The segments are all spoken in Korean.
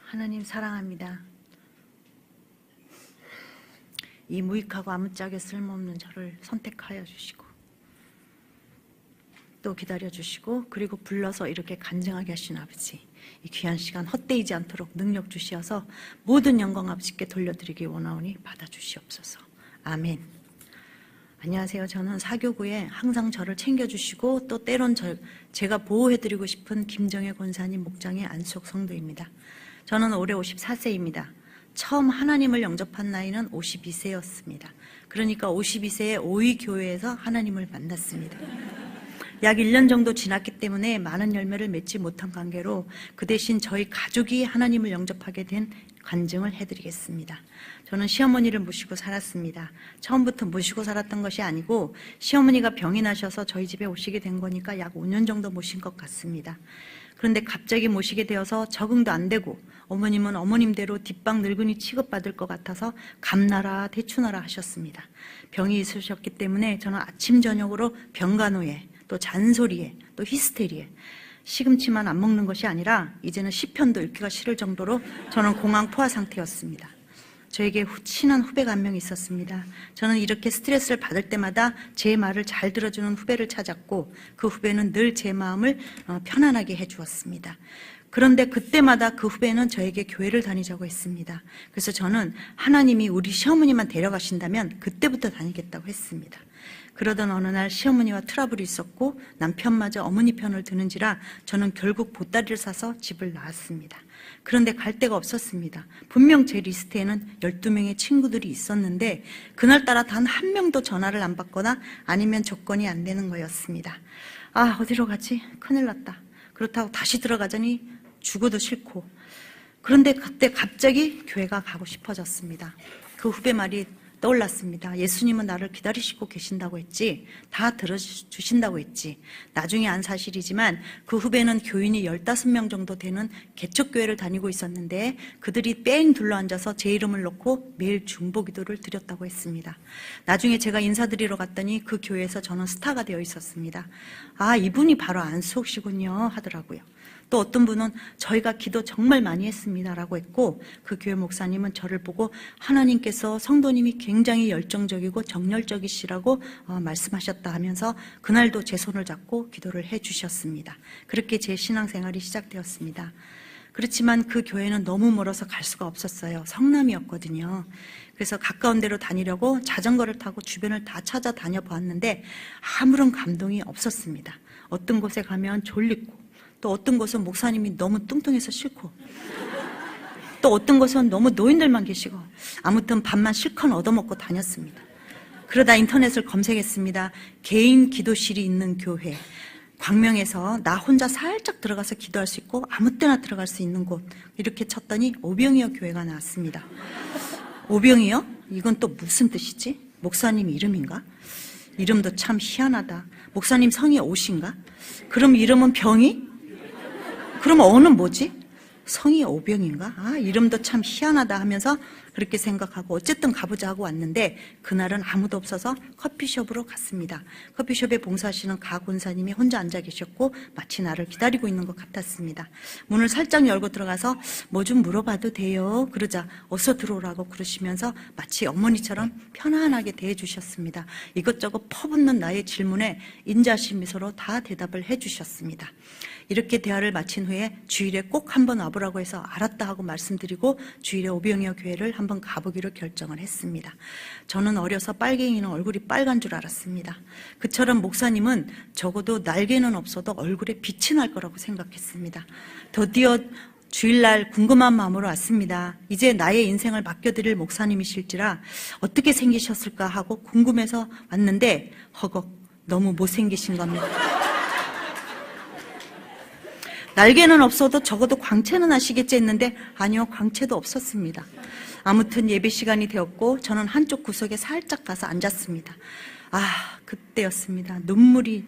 하나님 사랑합니다. 이 무익하고 아무짝에 쓸모없는 저를 선택하여 주시고 또 기다려 주시고 그리고 불러서 이렇게 간증하게 하신 아버지, 이 귀한 시간 헛되이지 않도록 능력 주시어서 모든 영광 아버지께 돌려드리기 원하오니 받아주시옵소서. 아멘. 안녕하세요. 저는 사교구에 항상 저를 챙겨주시고 또 때론 제가 보호해드리고 싶은 김정혜 권사님 목장의 안수옥 성도입니다. 저는 올해 54세입니다. 처음 하나님을 영접한 나이는 52세였습니다. 그러니까 52세에 오이교회에서 하나님을 만났습니다. 약 1년 정도 지났기 때문에 많은 열매를 맺지 못한 관계로 그 대신 저희 가족이 하나님을 영접하게 된 간증을 해드리겠습니다. 저는 시어머니를 모시고 살았습니다. 처음부터 모시고 살았던 것이 아니고 시어머니가 병이 나셔서 저희 집에 오시게 된 거니까 약 5년 정도 모신 것 같습니다. 그런데 갑자기 모시게 되어서 적응도 안 되고 어머님은 어머님대로 뒷방 늙은이 취급받을 것 같아서 감나라 대추나라 하셨습니다. 병이 있으셨기 때문에 저는 아침 저녁으로 병간호에 또 잔소리에 또 히스테리에 시금치만 안 먹는 것이 아니라 이제는 시편도 읽기가 싫을 정도로 저는 공황 포화 상태였습니다. 저에게 친한 후배가 한 명 있었습니다. 저는 이렇게 스트레스를 받을 때마다 제 말을 잘 들어주는 후배를 찾았고 그 후배는 늘 제 마음을 편안하게 해주었습니다. 그런데 그때마다 그 후배는 저에게 교회를 다니자고 했습니다. 그래서 저는 하나님이 우리 시어머니만 데려가신다면 그때부터 다니겠다고 했습니다. 그러던 어느 날 시어머니와 트러블이 있었고 남편마저 어머니 편을 드는지라 저는 결국 보따리를 싸서 집을 나왔습니다. 그런데 갈 데가 없었습니다. 분명 제 리스트에는 12명의 친구들이 있었는데 그날따라 단 한 명도 전화를 안 받거나 아니면 조건이 안 되는 거였습니다. 아, 어디로 가지? 큰일 났다. 그렇다고 다시 들어가자니 죽어도 싫고. 그런데 그때 갑자기 교회가 가고 싶어졌습니다. 그 후배 말이 떠올랐습니다. 예수님은 나를 기다리시고 계신다고 했지, 다 들어주신다고 했지. 나중에 안 사실이지만 그 후배는 교인이 15명 정도 되는 개척교회를 다니고 있었는데 그들이 뺑 둘러앉아서 제 이름을 놓고 매일 중보기도를 드렸다고 했습니다. 나중에 제가 인사드리러 갔더니 그 교회에서 저는 스타가 되어 있었습니다. 아, 이분이 바로 안수옥 씨군요 하더라고요. 또 어떤 분은 저희가 기도 정말 많이 했습니다 라고 했고 그 교회 목사님은 저를 보고 하나님께서 성도님이 굉장히 열정적이고 정열적이시라고 말씀하셨다 하면서 그날도 제 손을 잡고 기도를 해주셨습니다. 그렇게 제 신앙생활이 시작되었습니다. 그렇지만 그 교회는 너무 멀어서 갈 수가 없었어요. 성남이었거든요. 그래서 가까운 데로 다니려고 자전거를 타고 주변을 다 찾아다녀 보았는데 아무런 감동이 없었습니다. 어떤 곳에 가면 졸리고 또 어떤 곳은 목사님이 너무 뚱뚱해서 싫고 또 어떤 곳은 너무 노인들만 계시고 아무튼 밥만 실컷 얻어먹고 다녔습니다. 그러다 인터넷을 검색했습니다. 개인 기도실이 있는 교회, 광명에서 나 혼자 살짝 들어가서 기도할 수 있고 아무 때나 들어갈 수 있는 곳, 이렇게 쳤더니 오병이어 교회가 나왔습니다. 오병이어? 이건 또 무슨 뜻이지? 목사님 이름인가? 이름도 참 희한하다. 목사님 성이 옷인가? 그럼 이름은 병이? 그럼 어는 뭐지? 성이 오병인가? 아, 이름도 참 희한하다 하면서 그렇게 생각하고 어쨌든 가보자 하고 왔는데 그날은 아무도 없어서 커피숍으로 갔습니다. 커피숍에 봉사하시는 가 권사님이 혼자 앉아 계셨고 마치 나를 기다리고 있는 것 같았습니다. 문을 살짝 열고 들어가서 뭐 좀 물어봐도 돼요? 그러자 어서 들어오라고 그러시면서 마치 어머니처럼 편안하게 대해주셨습니다. 이것저것 퍼붓는 나의 질문에 인자하신 미소로 다 대답을 해주셨습니다. 이렇게 대화를 마친 후에 주일에 꼭 한번 와보라고 해서 알았다 하고 말씀드리고 주일에 오병이어 교회를 한번 가보기로 결정을 했습니다. 저는 어려서 빨갱이는 얼굴이 빨간 줄 알았습니다. 그처럼 목사님은 적어도 날개는 없어도 얼굴에 빛이 날 거라고 생각했습니다. 드디어 주일날 궁금한 마음으로 왔습니다. 이제 나의 인생을 맡겨드릴 목사님이실지라 어떻게 생기셨을까 하고 궁금해서 왔는데 허걱 너무 못생기신 겁니다. 날개는 없어도 적어도 광채는 하시겠지 했는데 아니요, 광채도 없었습니다. 아무튼 예배 시간이 되었고 저는 한쪽 구석에 살짝 가서 앉았습니다. 아, 그때였습니다. 눈물이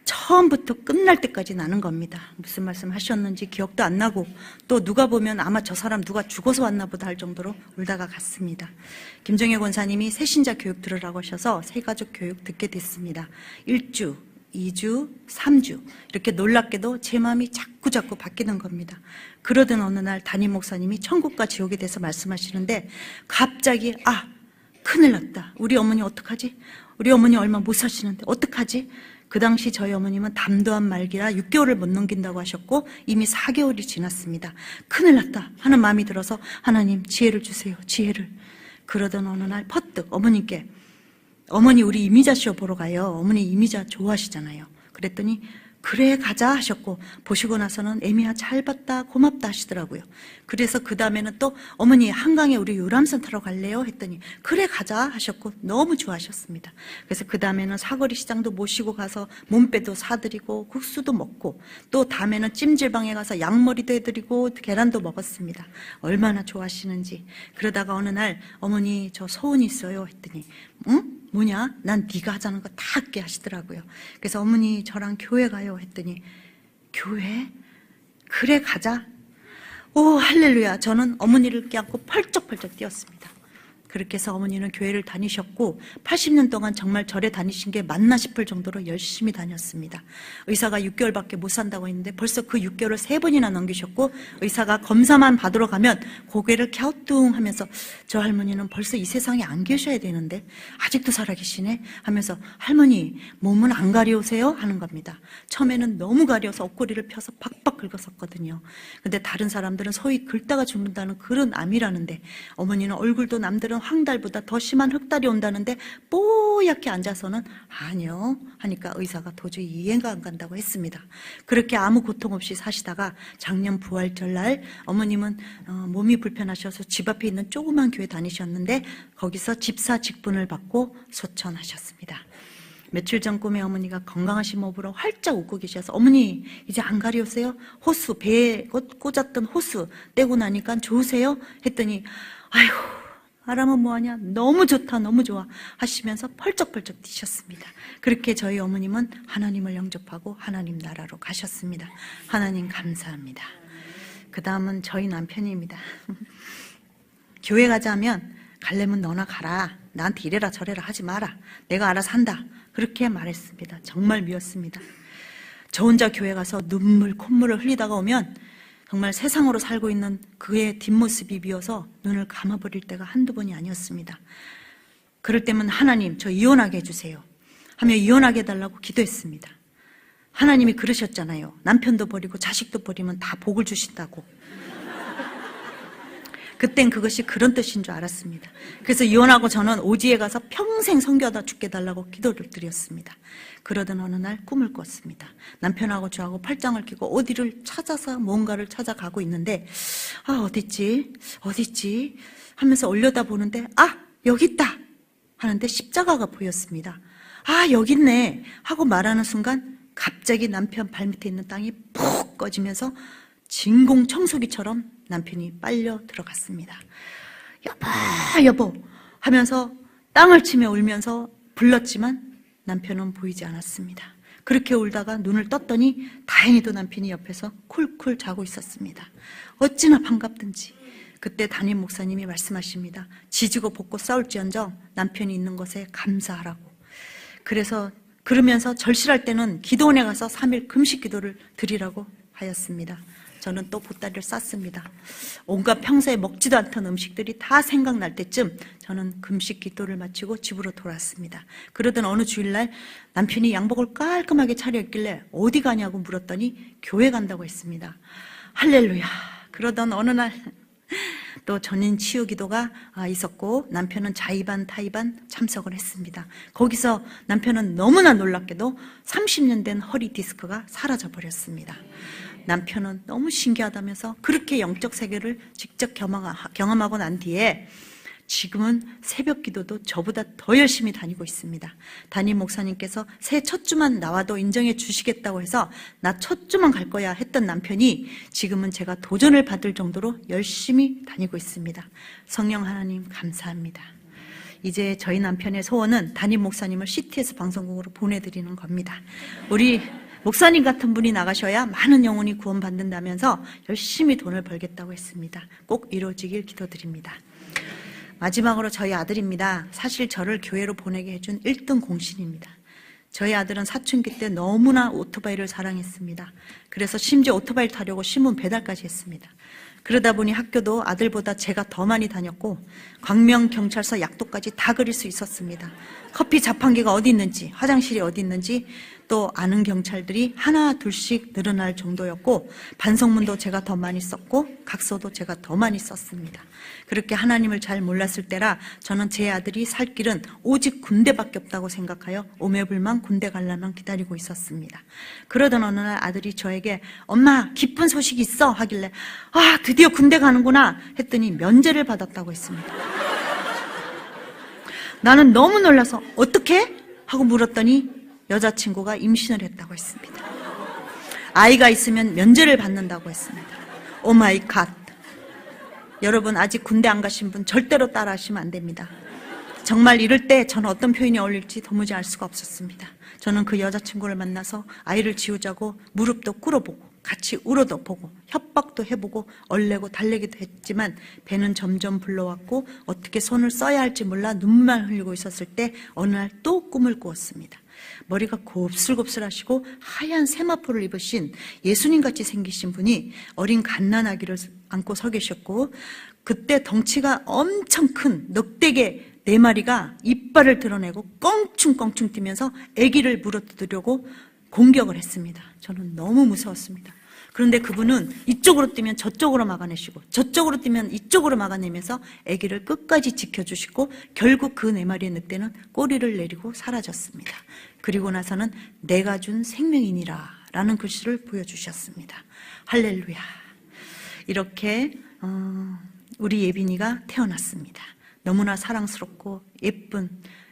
처음부터 끝날 때까지 나는 겁니다. 무슨 말씀 하셨는지 기억도 안 나고 또 누가 보면 아마 저 사람 누가 죽어서 왔나 보다 할 정도로 울다가 갔습니다. 김정혜 권사님이 새신자 교육 들으라고 하셔서 새가족 교육 듣게 됐습니다. 1주 2주, 3주 이렇게 놀랍게도 제 마음이 자꾸 바뀌는 겁니다. 그러던 어느 날 담임 목사님이 천국과 지옥에 대해서 말씀하시는데 갑자기 큰일 났다. 우리 어머니 어떡하지? 우리 어머니 얼마 못 사시는데 어떡하지? 그 당시 저희 어머님은 담도한 말기라 6개월을 못 넘긴다고 하셨고 이미 4개월이 지났습니다. 큰일 났다 하는 마음이 들어서 하나님 지혜를 주세요. 지혜를. 그러던 어느 날 퍼뜩 어머님께 어머니 우리 이미자 쇼 보러 가요. 어머니 이미자 좋아하시잖아요. 그랬더니 그래 가자 하셨고 보시고 나서는 애미야 잘 봤다 고맙다 하시더라고요. 그래서 그 다음에는 또 어머니 한강에 우리 유람선 타러 갈래요? 했더니 그래 가자 하셨고 너무 좋아하셨습니다. 그래서 그 다음에는 사거리 시장도 모시고 가서 몸빼도 사드리고 국수도 먹고 또 다음에는 찜질방에 가서 양머리도 해드리고 계란도 먹었습니다. 얼마나 좋아하시는지. 그러다가 어느 날 어머니 저 소원이 있어요 했더니 응? 뭐냐? 난 네가 하자는 거 다 할게 하시더라고요. 그래서 어머니 저랑 교회 가요 했더니 교회? 그래 가자. 오 할렐루야. 저는 어머니를 껴안고 펄쩍펄쩍 뛰었습니다. 그렇게 해서 어머니는 교회를 다니셨고 80년 동안 정말 절에 다니신 게 맞나 싶을 정도로 열심히 다녔습니다. 의사가 6개월밖에 못 산다고 했는데 벌써 그 6개월을 3번이나 넘기셨고 의사가 검사만 받으러 가면 고개를 갸우뚱하면서 저 할머니는 벌써 이 세상에 안 계셔야 되는데 아직도 살아계시네 하면서 할머니 몸은 안 가려우세요? 하는 겁니다. 처음에는 너무 가려워서 옷걸이를 펴서 박박 긁었었거든요. 근데 다른 사람들은 소위 긁다가 죽는다는 그런 암이라는데 어머니는 얼굴도 남들은 황달보다 더 심한 흑달이 온다는데 뽀얗게 앉아서는 아니요 하니까 의사가 도저히 이해가 안 간다고 했습니다. 그렇게 아무 고통 없이 사시다가 작년 부활절날 어머님은 몸이 불편하셔서 집 앞에 있는 조그만 교회 다니셨는데 거기서 집사 직분을 받고 소천하셨습니다. 며칠 전 꿈에 어머니가 건강하신 몸으로 활짝 웃고 계셔서 어머니 이제 안 가려우세요? 호수 배에 꽂았던 호수 떼고 나니까 좋으세요? 했더니 아이고 바람은 뭐하냐 너무 좋다 너무 좋아 하시면서 펄쩍펄쩍 뛰셨습니다. 그렇게 저희 어머님은 하나님을 영접하고 하나님 나라로 가셨습니다. 하나님 감사합니다. 그 다음은 저희 남편입니다. 교회 가자면 갈래면 너나 가라. 나한테 이래라 저래라 하지 마라. 내가 알아서 한다. 그렇게 말했습니다. 정말 미웠습니다. 저 혼자 교회 가서 눈물 콧물을 흘리다가 오면 정말 세상으로 살고 있는 그의 뒷모습이 미워서 눈을 감아버릴 때가 한두 번이 아니었습니다. 그럴 때면 하나님 저 이혼하게 해주세요 하며 이혼하게 해달라고 기도했습니다. 하나님이 그러셨잖아요. 남편도 버리고 자식도 버리면 다 복을 주신다고. 그땐 그것이 그런 뜻인 줄 알았습니다. 그래서 이혼하고 저는 오지에 가서 평생 선교하다 죽게 달라고 기도를 드렸습니다. 그러던 어느 날 꿈을 꿨습니다. 남편하고 저하고 팔짱을 끼고 어디를 찾아서 뭔가를 찾아가고 있는데 어딨지 하면서 올려다보는데 여기 있다 하는데 십자가가 보였습니다. 여기 있네 하고 말하는 순간 갑자기 남편 발밑에 있는 땅이 푹 꺼지면서 진공청소기처럼 남편이 빨려 들어갔습니다. 여보 하면서 땅을 치며 울면서 불렀지만 남편은 보이지 않았습니다. 그렇게 울다가 눈을 떴더니 다행히도 남편이 옆에서 쿨쿨 자고 있었습니다. 어찌나 반갑든지. 그때 담임 목사님이 말씀하십니다. 지지고 볶고 싸울지언정 남편이 있는 것에 감사하라고. 그러면서 절실할 때는 기도원에 가서 3일 금식 기도를 드리라고 하였습니다. 저는 또 보따리를 쌌습니다. 온갖 평소에 먹지도 않던 음식들이 다 생각날 때쯤 저는 금식 기도를 마치고 집으로 돌아왔습니다. 그러던 어느 주일날 남편이 양복을 깔끔하게 차려입길래 어디 가냐고 물었더니 교회 간다고 했습니다. 할렐루야. 그러던 어느 날 또 전인 치유 기도가 있었고 남편은 자의반 타의반 참석을 했습니다. 거기서 남편은 너무나 놀랍게도 30년 된 허리 디스크가 사라져 버렸습니다. 남편은 너무 신기하다면서 그렇게 영적 세계를 직접 경험하고 난 뒤에 지금은 새벽 기도도 저보다 더 열심히 다니고 있습니다. 담임 목사님께서 새 첫 주만 나와도 인정해 주시겠다고 해서 나 첫 주만 갈 거야 했던 남편이 지금은 제가 도전을 받을 정도로 열심히 다니고 있습니다. 성령 하나님 감사합니다. 이제 저희 남편의 소원은 담임 목사님을 CTS 방송국으로 보내드리는 겁니다. 우리 목사님 같은 분이 나가셔야 많은 영혼이 구원받는다면서 열심히 돈을 벌겠다고 했습니다. 꼭 이루어지길 기도드립니다. 마지막으로 저희 아들입니다. 사실 저를 교회로 보내게 해준 1등 공신입니다. 저희 아들은 사춘기 때 너무나 오토바이를 사랑했습니다. 그래서 심지어 오토바이를 타려고 신문 배달까지 했습니다. 그러다 보니 학교도 아들보다 제가 더 많이 다녔고 광명경찰서 약도까지 다 그릴 수 있었습니다. 커피 자판기가 어디 있는지, 화장실이 어디 있는지 또 아는 경찰들이 하나 둘씩 늘어날 정도였고 반성문도 제가 더 많이 썼고 각서도 제가 더 많이 썼습니다. 그렇게 하나님을 잘 몰랐을 때라 저는 제 아들이 살 길은 오직 군대밖에 없다고 생각하여 오매불망 군대 가려면 기다리고 있었습니다. 그러던 어느 날 아들이 저에게 엄마 기쁜 소식이 있어 하길래 아 드디어 군대 가는구나 했더니 면제를 받았다고 했습니다. 나는 너무 놀라서 어떻게? 하고 물었더니 여자친구가 임신을 했다고 했습니다. 아이가 있으면 면제를 받는다고 했습니다. 오 마이 갓. 여러분 아직 군대 안 가신 분 절대로 따라 하시면 안 됩니다. 정말 이럴 때 저는 어떤 표현이 어울릴지 도무지 알 수가 없었습니다. 저는 그 여자친구를 만나서 아이를 지우자고 무릎도 꿇어보고 같이 울어도 보고 협박도 해보고 얼레고 달래기도 했지만 배는 점점 불러왔고 어떻게 손을 써야 할지 몰라 눈만 흘리고 있었을 때 어느 날 또 꿈을 꾸었습니다. 머리가 곱슬곱슬하시고 하얀 세마포를 입으신 예수님같이 생기신 분이 어린 갓난아기를 안고 서 계셨고 그때 덩치가 엄청 큰 늑대개 4마리가 이빨을 드러내고 껑충껑충 뛰면서 아기를 물어뜯으려고 공격을 했습니다. 저는 너무 무서웠습니다. 그런데 그분은 이쪽으로 뛰면 저쪽으로 막아내시고 저쪽으로 뛰면 이쪽으로 막아내면서 아기를 끝까지 지켜주시고 결국 그 4마리의 늑대는 꼬리를 내리고 사라졌습니다. 그리고 나서는 내가 준 생명이니라 라는 글씨를 보여주셨습니다. 할렐루야. 이렇게 우리 예빈이가 태어났습니다. 너무나 사랑스럽고 예쁜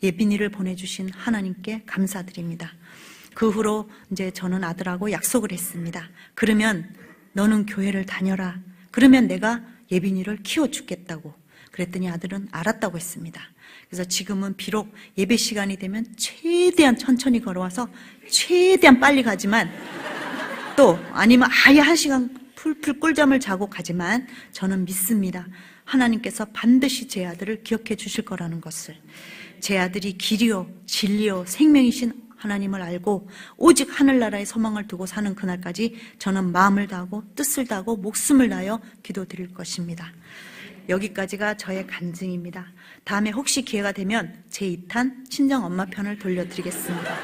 예빈이를 보내주신 하나님께 감사드립니다. 그 후로 이제 저는 아들하고 약속을 했습니다. 그러면 너는 교회를 다녀라. 그러면 내가 예빈이를 키워주겠다고. 그랬더니 아들은 알았다고 했습니다. 그래서 지금은 비록 예배 시간이 되면 최대한 천천히 걸어와서 최대한 빨리 가지만 또 아니면 아예 1시간 풀풀 꿀잠을 자고 가지만 저는 믿습니다. 하나님께서 반드시 제 아들을 기억해 주실 거라는 것을. 제 아들이 길이요 진리요 생명이신 하나님을 알고 오직 하늘나라의 소망을 두고 사는 그날까지 저는 마음을 다하고 뜻을 다하고 목숨을 다하여 기도드릴 것입니다. 여기까지가 저의 간증입니다. 다음에 혹시 기회가 되면 제 2탄 친정엄마 편을 돌려드리겠습니다.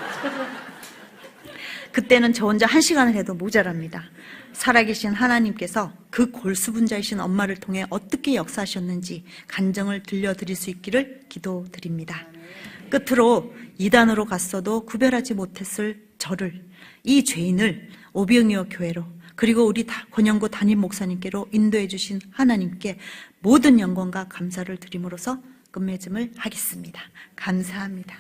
그때는 저 혼자 1시간을 해도 모자랍니다. 살아계신 하나님께서 그 골수분자이신 엄마를 통해 어떻게 역사하셨는지 간증을 들려드릴 수 있기를 기도드립니다. 끝으로 이단으로 갔어도 구별하지 못했을 저를, 이 죄인을 오병이어 교회로 그리고 우리 권영구 담임 목사님께로 인도해 주신 하나님께 모든 영광과 감사를 드림으로써 끝맺음을 하겠습니다. 감사합니다.